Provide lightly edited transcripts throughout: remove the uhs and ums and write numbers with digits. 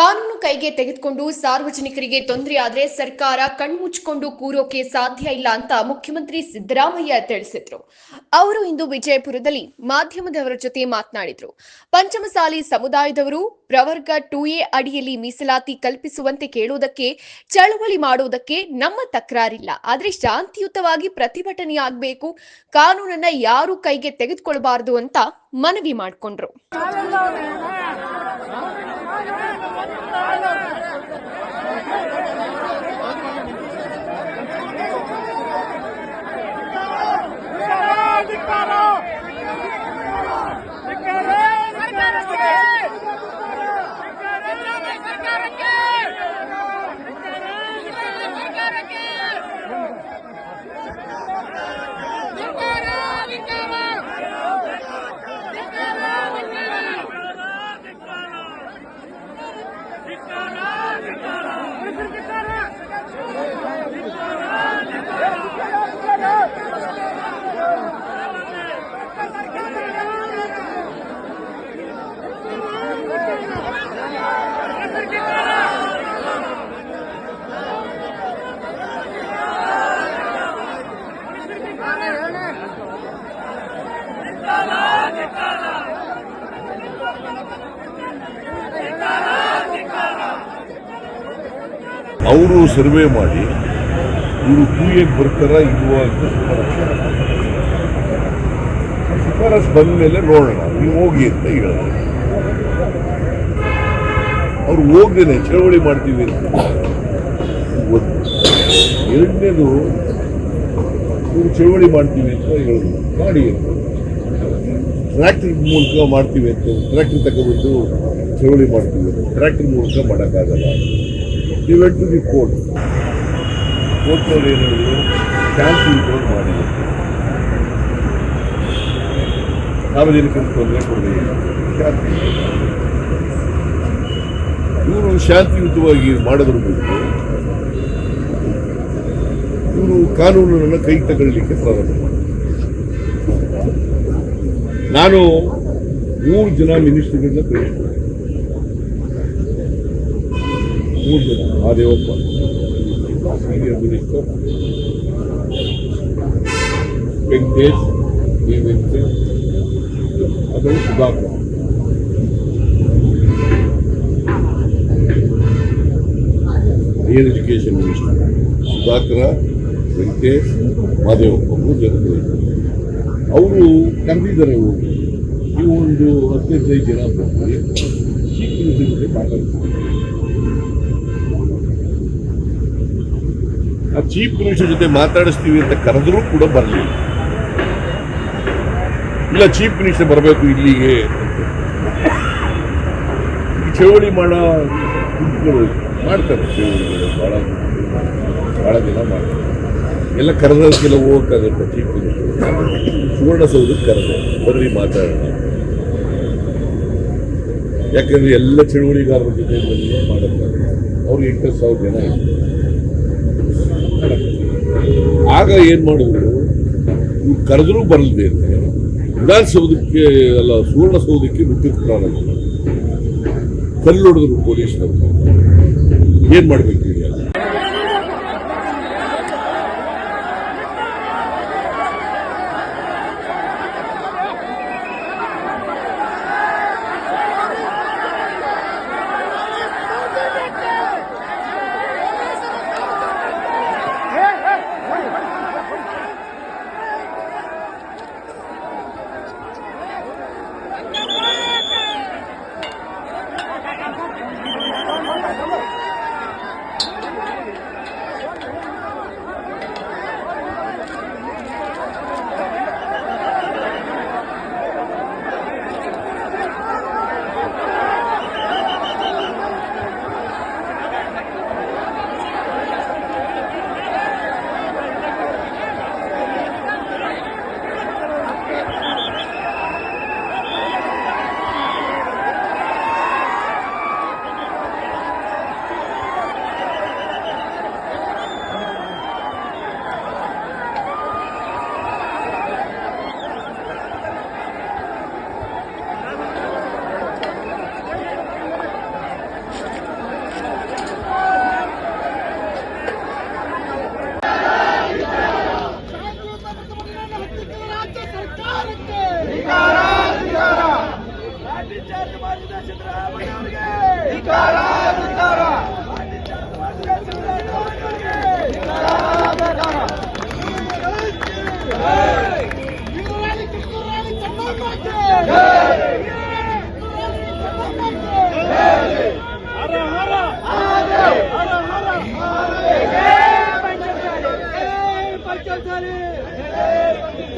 ಕಾನೂನು ಕೈಗೆ ತೆಗೆದುಕೊಂಡು ಸಾರ್ವಜನಿಕರಿಗೆ ತೊಂದರೆ ಆದರೆ ಸರ್ಕಾರ ಕಣ್ಮುಚ್ಚಿಕೊಂಡು ಕೂರೋಕೆ ಸಾಧ್ಯ ಇಲ್ಲ ಅಂತ ಮುಖ್ಯಮಂತ್ರಿ ಸಿದ್ದರಾಮಯ್ಯ ತಿಳಿಸಿದ್ರು. ಅವರು ಇಂದು ವಿಜಯಪುರದಲ್ಲಿ ಮಾಧ್ಯಮದವರ ಜೊತೆ ಮಾತನಾಡಿದ್ರು. ಪಂಚಮಸಾಲಿ ಸಮುದಾಯದವರು ಪ್ರವರ್ಗ 2A ಅಡಿಯಲ್ಲಿ ಮೀಸಲಾತಿ ಕಲ್ಪಿಸುವಂತೆ ಕೇಳುವುದಕ್ಕೆ, ಚಳವಳಿ ಮಾಡುವುದಕ್ಕೆ ನಮ್ಮ ತಕರಾರಿಲ್ಲ. ಆದರೆ ಶಾಂತಿಯುತವಾಗಿ ಪ್ರತಿಭಟನೆ ಆಗಬೇಕು, ಕಾನೂನನ್ನ ಯಾರು ಕೈಗೆ ತೆಗೆದುಕೊಳ್ಳಬಾರದು ಅಂತ ಮನವಿ ಮಾಡಿಕೊಂಡ್ರು. ಅವರು ಸರ್ವೆ ಮಾಡಿ ಇವರು 2A ಬರ್ತಾರ ಇಲ್ವಾ ಅಂತ ಶಿಫಾರಸ್ ಬಂದ ಮೇಲೆ ನೋಡೋಣ, ನೀವು ಹೋಗಿ ಅಂತ ಹೇಳಿದ್ರು. ಅವ್ರು ಹೋಗ್ದೇನೆ ಚಳವಳಿ ಮಾಡ್ತೀವಿ ಅಂತ ಒಂದು. ಎರಡನೇದು ಇವರು ಚಳವಳಿ ಮಾಡ್ತೀವಿ ಅಂತ ಹೇಳಿದ್ರು, ಮಾಡಿ ಟ್ರ್ಯಾಕ್ಟರ್ ಮೂಲಕ ಮಾಡ್ತೀವಿ ಅಂತ. ಟ್ರ್ಯಾಕ್ಟರ್ ತಗೊಂಡ್ಬಿಟ್ಟು ಚಳವಳಿ ಮಾಡ್ತೀವಿ ಅಂತ ಟ್ರ್ಯಾಕ್ಟರ್ ಮೂಲಕ ಮಾಡೋಕ್ಕಾಗಲ್ಲ. You went to the court. ಕೋರ್ಟ್ನವ್ರು ಏನು ಹೇಳಿದ್ರು, ಶಾಂತಿ ಯುತವಾಗಿ ಮಾಡಿ, ಸಾರ್ವಜನಿಕರಿಗೆ ತೊಂದರೆ ಕೊಡಬೇಡಿ. ಇವರು ಶಾಂತಿಯುತವಾಗಿ ಮಾಡೋದ್ರ ಬಿಟ್ಟು ಇವರು ಕಾನೂನನ್ನು ಕೈ ತಗೊಳ್ಳಿಕ್ಕೆ ಪ್ರಾರಂಭ ಮಾಡಿದ್ರು. ನಾನು 3 ಜನ ಮಿನಿಸ್ಟರ್ಗಳನ್ನ ಕಳಿಸ್ತೀನಿ. 3 ಜನ, ಮಹದೇವಪ್ಪ ಸೀನಿಯರ್ ಮಿನಿಸ್ಟರ್, ವೆಂಕಟೇಶ್ ಅದನ್ನು Sudhakar. Higher education minister Sudhakar, Venkatesh, Mahadevappa 3 ಜನ. ಅವರು ಕರೆದಿದ್ದಾರೆ. ನೀವು ಒಂದು 15 ಜನ ಬರ್ತೀವಿ, ಚೀಫ್ ಮಿನಿಸ್ಟರ್ ಜೊತೆ ಮಾತಾಡ್ತೀವಿ. ಆ ಚೀಫ್ ಮಿನಿಸ್ಟರ್ ಜೊತೆ ಮಾತಾಡಿಸ್ತೀವಿ ಅಂತ ಕರೆದ್ರೂ ಕೂಡ ಬರಲಿಲ್ಲ. ಇಲ್ಲ, ಚೀಫ್ ಮಿನಿಸ್ಟರ್ ಬರಬೇಕು ಇಲ್ಲಿಗೆ. ಚಳವಳಿ ಮಾಡೋ ಮಾಡ್ತಾರೆ, ಚಳವಳಿಗಳು ಭಾಳ ದಿನ ಮಾಡ್ತಾರೆ. ಎಲ್ಲ ಕರೆದಕ್ಕೆಲ್ಲ ಹೋಗಕ್ಕಾಗತ್ತೆ. ಚೀಫ್ ಮಿನಿಸ್ಟರ್ ಸುವರ್ಣಸೌಧಕ್ಕೆ ಕರೆದು ಬರ್ರಿ ಮಾತಾಡೋಣ. ಯಾಕಂದ್ರೆ ಎಲ್ಲ ಚಳವಳಿಗಾರರ ಜೊತೆ ಮಾಡೋಕ್ಕಾಗಲ್ಲ. ಅವ್ರಿಗೆ 8,000 ಜನ ಇತ್ತು. ಆಗ ಏನ್ ಮಾಡಿದ್ರು, ಇವ್ರು ಕರೆದ್ರೂ ಬರಲ್ದೇ ವಿಧಾನಸೌಧಕ್ಕೆ ಅಲ್ಲ ಸುವರ್ಣಸೌಧಕ್ಕೆ ನುಗ್ಗಕ್ಕೆ ಪ್ರಾರಂಭ ಕಲ್ಲೊಡೆದ್ರು ಪೊಲೀಸ್ನವರು. ಏನ್ ಮಾಡ್ಬೇಕು ಈಗ?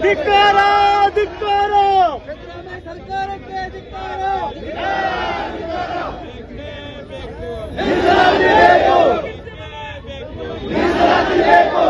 ಧಿಕ್ಕಾರ ಧಿಕ್ಕಾರ ಸರ್ಕಾರಕ್ಕೆ ಧಿಕ್ಕಾರ ಮೀಸಲಾತಿ ಬೇಕು